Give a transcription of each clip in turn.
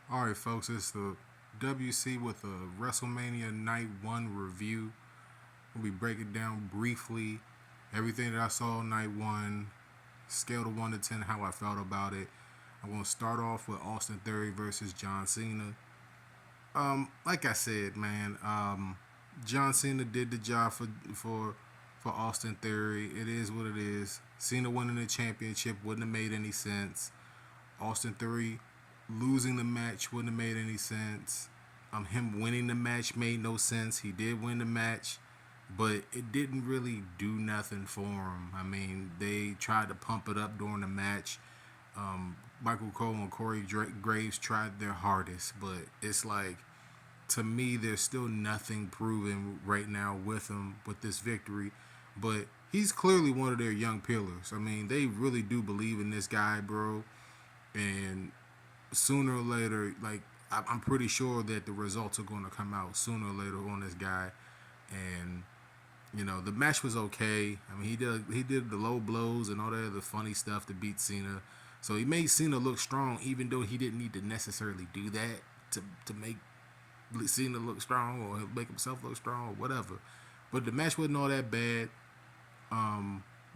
All right, folks, it's the WC with a WrestleMania Night 1 review. We'll be breaking down briefly everything that I saw night 1, scale of 1 to 10, how I felt about it. I'm going to start off with Austin Theory versus John Cena. Like I said, man, John Cena did the job for Austin Theory. It is what it is. Cena winning the championship wouldn't have made any sense. Austin Theory losing the match wouldn't have made any sense. Him winning the match made no sense. He did win the match, but it didn't really do nothing for him. I mean, they tried to pump it up during the match. Michael Cole and Corey Graves tried their hardest, but it's like, to me, there's still nothing proven right now with him with this victory. But he's clearly one of their young pillars. I mean, they really do believe in this guy, bro. And sooner or later, like, I'm pretty sure that the results are going to come out sooner or later on this guy. And the match was okay. I mean, he did the low blows and all that other funny stuff to beat Cena. So he made Cena look strong, even though he didn't need to necessarily do that to make Cena look strong or make himself look strong or whatever. But the match wasn't all that bad.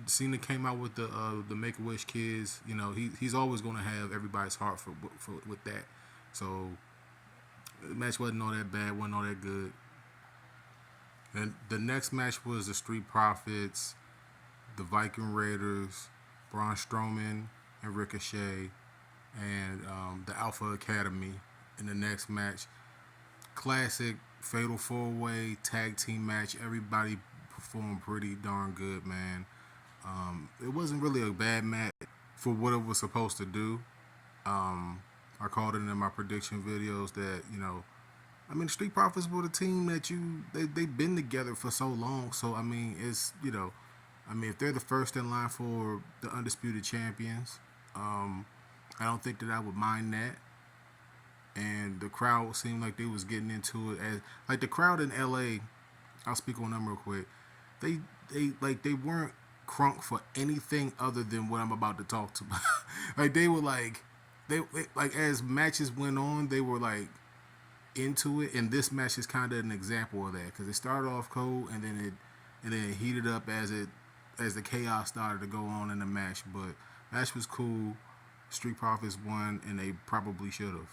Cena came out with the Make a Wish kids. He's always going to have everybody's heart for with that. So the match wasn't all that bad, wasn't all that good. And the next match was the Street Profits, the Viking Raiders, Braun Strowman and Ricochet, and the Alpha Academy in the next match. Classic Fatal 4-Way tag team match. Everybody performed pretty darn good, man. It wasn't really a bad match for what it was supposed to do. I called it in my prediction videos that I mean, the Street Profits were the team that they've been together for so long. So I mean, I mean, if they're the first in line for the undisputed champions, I don't think that I would mind that. And the crowd seemed like they was getting into it as like the crowd in LA. I'll speak on them real quick. They they weren't crunk for anything other than what I'm about to talk to. Like they were like they like as matches went on, they were like into it, and this match is kind of an example of that because it started off cold and then it heated up as the chaos started to go on in the match. But match was cool. Street Profits won, and they probably should have.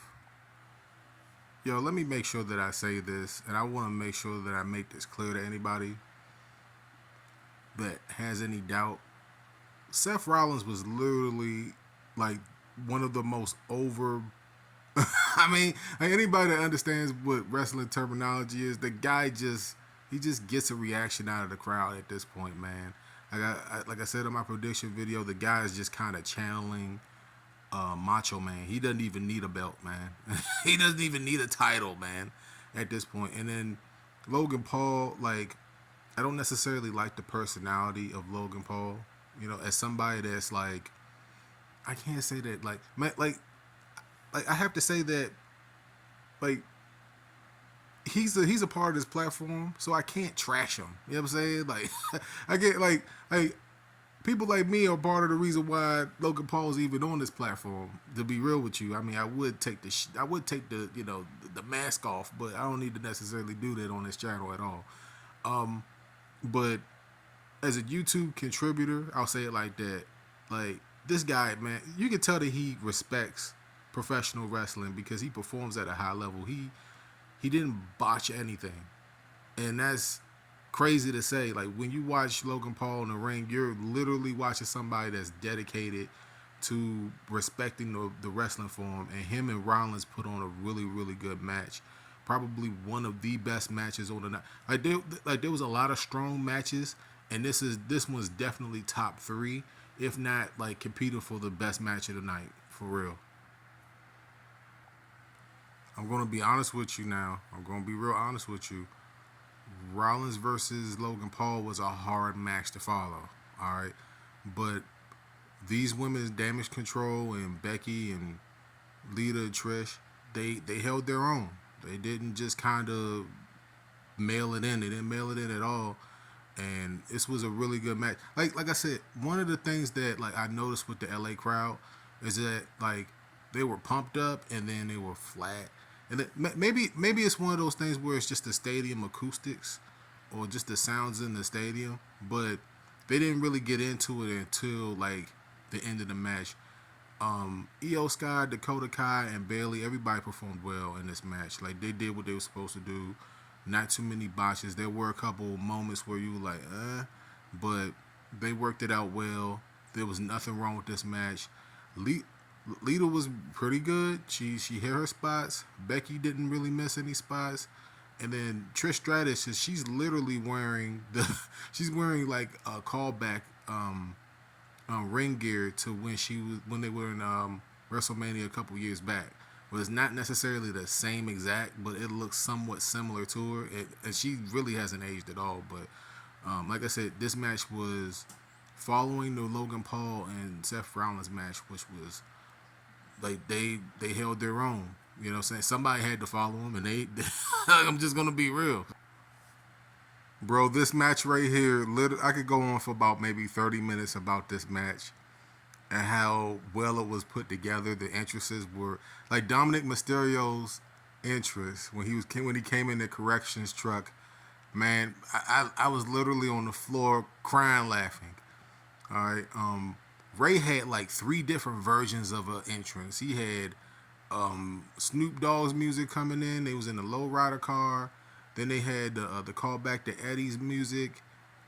Yo, let me make sure that I say this, and I want to make sure that I make this clear to anybody that has any doubt. Seth Rollins was literally like one of the most over. I mean, like anybody that understands what wrestling terminology is, the guy he just gets a reaction out of the crowd at this point, man. Like I said in my prediction video, the guy is just kind of channeling Macho Man. He doesn't even need a belt, man. He doesn't even need a title, man, at this point. And then Logan Paul, like, I don't necessarily like the personality of Logan Paul. As somebody that's like, I can't say that, like I have to say that, like, he's a part of this platform, so I can't trash him. You know what I'm saying? Like, I get like people like me are part of the reason why Logan Paul is even on this platform. To be real with you, I mean, I would take the mask off, but I don't need to necessarily do that on this channel at all. But as a YouTube contributor, I'll say it like that. Like this guy, man, you can tell that he respects professional wrestling because he performs at a high level. He didn't botch anything, and that's crazy to say. Like when you watch Logan Paul in the ring, you're literally watching somebody that's dedicated to respecting the wrestling form. And him and Rollins put on a really really good match. Probably one of the best matches on the night. There was a lot of strong matches, and this one's definitely top three, if not like competing for the best match of the night for real. I'm gonna be honest with you now. I'm gonna be real honest with you. Rollins versus Logan Paul was a hard match to follow. All right, but these women's Damage Control and Becky and Lita and Trish, they held their own. They didn't just kind of mail it in. They didn't mail it in at all. And this was a really good match. Like I said, one of the things that like I noticed with the LA crowd is that like they were pumped up and then they were flat. And maybe it's one of those things where it's just the stadium acoustics or just the sounds in the stadium, but they didn't really get into it until like the end of the match. Io Sky, Dakota Kai, and Bailey, everybody performed well in this match. Like they did what they were supposed to do. Not too many botches. There were a couple moments where you were like, but they worked it out well. There was nothing wrong with this match. Lita was pretty good. She hit her spots. Becky didn't really miss any spots. And then Trish Stratus, she's literally wearing she's wearing like a callback ring gear to when they were in WrestleMania a couple years back. But it's not necessarily the same exact, but it looks somewhat similar to her. And she really hasn't aged at all. But like I said, this match was following the Logan Paul and Seth Rollins match, which was like they held their own. You know what I'm saying? Somebody had to follow them, and they I'm just gonna be real. Bro, this match right here, I could go on for about maybe 30 minutes about this match and how well it was put together. The entrances were like Dominic Mysterio's entrance when he came in the corrections truck. Man, I was literally on the floor crying, laughing. All right, Ray had like three different versions of an entrance. He had Snoop Dogg's music coming in. They was in the lowrider car. Then they had the callback to Eddie's music,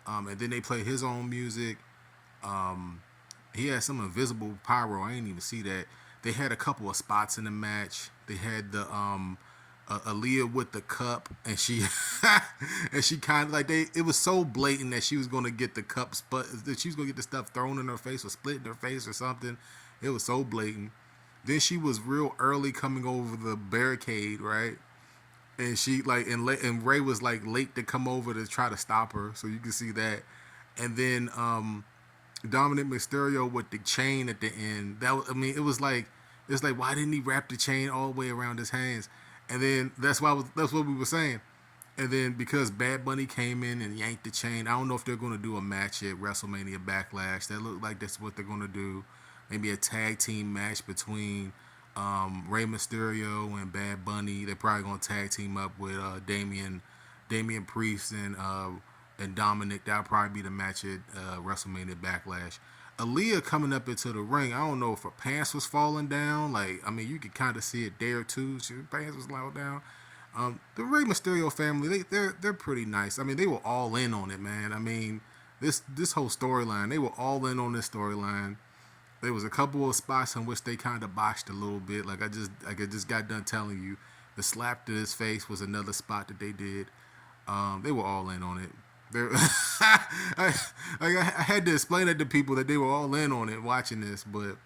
and then they played his own music. He had some invisible pyro. I didn't even see that. They had a couple of spots in the match. They had the Aaliyah with the cup, and she and she kind of like it was so blatant that she was gonna get the cups, but that she was gonna get the stuff thrown in her face or split in her face or something. It was so blatant. Then she was real early coming over the barricade, right? And she like and Ray was like late to come over to try to stop her, so you can see that. And then Dominic Mysterio with the chain at the end. I mean, it was like it's like why didn't he wrap the chain all the way around his hands? And then that's what we were saying. And then because Bad Bunny came in and yanked the chain, I don't know if they're going to do a match at WrestleMania Backlash. That looked like that's what they're going to do. Maybe a tag team match between Rey Mysterio and Bad Bunny. They're probably going to tag team up with Damian Priest and Dominic. That'll probably be the match at WrestleMania Backlash. Aaliyah coming up into the ring. I don't know if her pants was falling down. Like, I mean, you could kind of see it there too. Her pants was loud down. The Rey Mysterio family, they're pretty nice. I mean, they were all in on it, man. I mean, this whole storyline, they were all in on this storyline. There was a couple of spots in which they kind of botched a little bit. Like I just got done telling you, the slap to his face was another spot that they did. They were all in on it. I had to explain it to people that they were all in on it watching this, but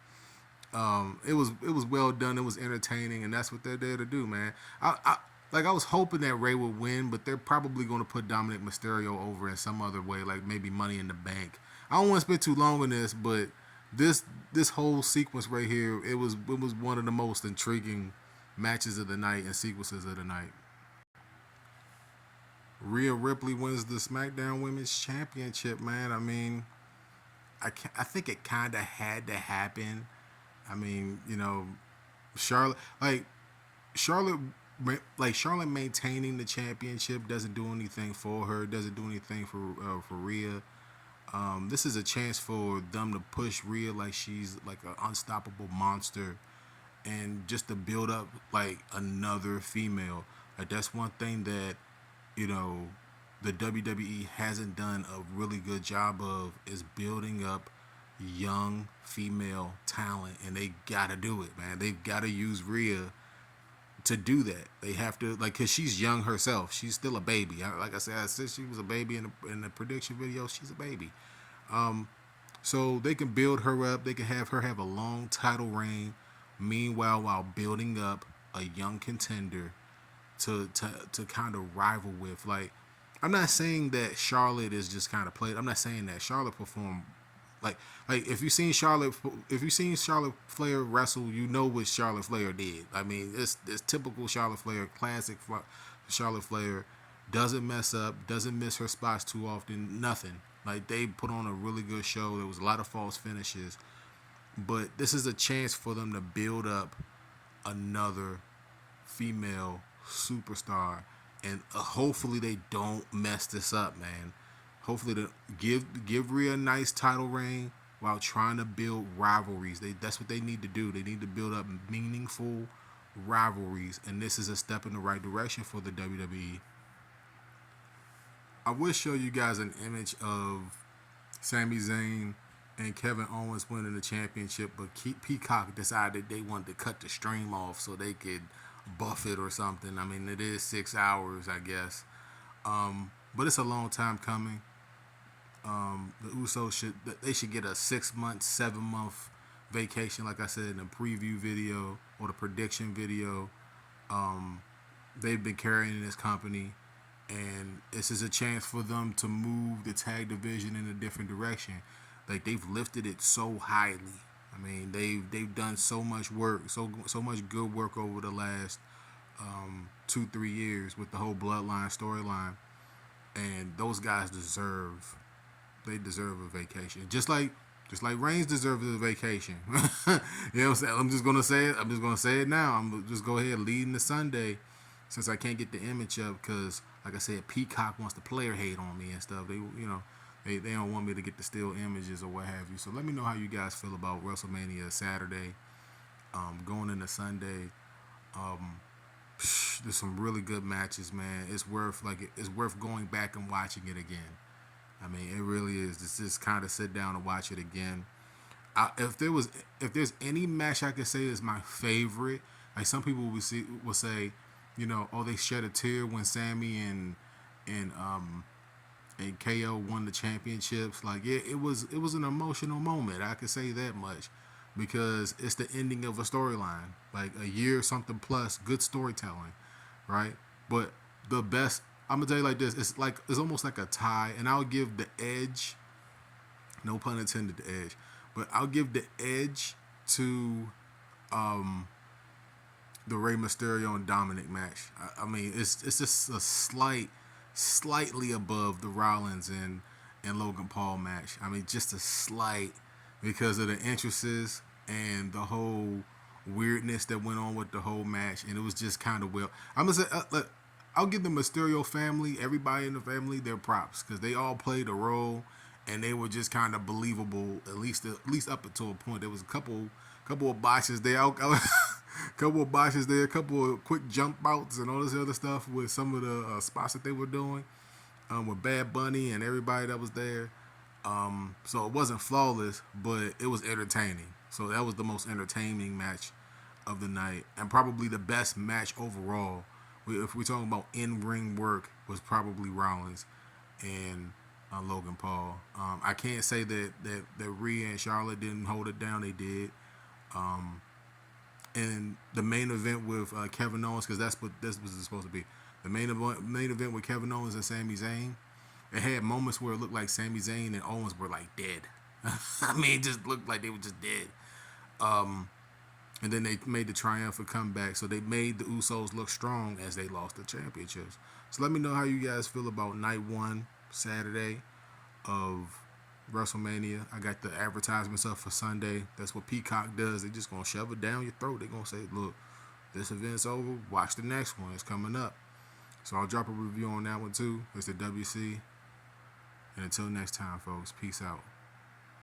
it was well done. It was entertaining, and that's what they're there to do, man. I was hoping that Ray would win, but they're probably going to put Dominic Mysterio over in some other way, like maybe Money in the Bank. I don't want to spend too long on this, but this whole sequence right here, it was one of the most intriguing matches of the night and sequences of the night. Rhea Ripley wins the SmackDown Women's Championship, man. I mean, I think it kind of had to happen. I mean, you know, Charlotte, like Charlotte, Charlotte maintaining the championship doesn't do anything for her. Doesn't do anything for Rhea. This is a chance for them to push Rhea like she's like an unstoppable monster, and just to build up like another female. Like that's one thing that you know the WWE hasn't done a really good job of is building up young female talent, and they gotta do it, man. They've gotta use Rhea to do that. They have to, like, cause she's young herself. She's still a baby. Like I said she was a baby in the prediction video. She's a baby. So they can build her up. They can have her have a long title reign. Meanwhile, while building up a young contender to kind of rival with. Like, I'm not saying that Charlotte is just kind of played. I'm not saying that Charlotte performed like if you've seen Charlotte Flair wrestle, you know what Charlotte Flair did. I mean, it's typical Charlotte Flair, classic Charlotte Flair. Doesn't mess up, doesn't miss her spots too often, nothing. Like they put on a really good show. There was a lot of false finishes. But this is a chance for them to build up another female superstar, and hopefully they don't mess this up, man. Hopefully, to give Rhea a nice title reign while trying to build rivalries. That's what they need to do. They need to build up meaningful rivalries, and this is a step in the right direction for the WWE. I will show you guys an image of Sami Zayn and Kevin Owens winning the championship, but Peacock decided they wanted to cut the stream off so they could buff it or something. I mean, it is 6 hours, I guess, but it's a long time coming. The Usos should get a 6 month, 7 month vacation, like I said in the preview video or the prediction video. They've been carrying this company, and this is a chance for them to move the tag division in a different direction. Like, they've lifted it so highly. I mean, they've done so much work, so much good work over the last 2-3 years with the whole Bloodline storyline, and those guys deserve a vacation, just like Reigns deserves a vacation. You know what I'm saying? I'm just gonna say it now. I'm gonna just go ahead leading the Sunday, since I can't get the image up because, like I said, Peacock wants to player hate on me and stuff. They don't want me to get the still images or what have you. So let me know how you guys feel about WrestleMania Saturday, going into Sunday. There's some really good matches, man. It's worth going back and watching it again. I mean, it really is. Just kind of sit down and watch it again. If there's any match I could say is my favorite, like some people will say, oh, they shed a tear when Sammy and KO won the championships. Like, yeah, it was an emotional moment. I could say that much because it's the ending of a storyline, like a year something plus, good storytelling, right? But the best, I'm gonna tell you like this, it's almost like a tie, and I'll give the edge, no pun intended, the edge, but I'll give the edge to the Rey Mysterio and Dominic match. I mean, it's just a slightly above the Rollins and Logan Paul match. I mean, just a slight, because of the entrances and the whole weirdness that went on with the whole match, and it was just kind of well. I'm gonna say, look, I'll give the Mysterio family, everybody in the family, their props because they all played a role, and they were just kind of believable. At least up until a point. There was a couple of botches there. Couple of botches there, a couple of quick jump outs and all this other stuff with some of the spots that they were doing with Bad Bunny and everybody that was there. So it wasn't flawless, but it was entertaining. So that was the most entertaining match of the night, and probably the best match overall. If we're talking about in-ring work, was probably Rollins and Logan Paul. I can't say that Rhea and Charlotte didn't hold it down. They did. And the main event with Kevin Owens, because that's what this was supposed to be. The main event with Kevin Owens and Sami Zayn, it had moments where it looked like Sami Zayn and Owens were like dead. I mean, it just looked like they were just dead. And then they made the triumphant comeback, so they made the Usos look strong as they lost the championships. So let me know how you guys feel about night one, Saturday, of WrestleMania. I got the advertisements up for Sunday. That's what Peacock does. They just gonna shove it down your throat. They gonna say, look, this event's over. Watch the next one. It's coming up. So I'll drop a review on that one too. It's the WC. And until next time, folks, peace out.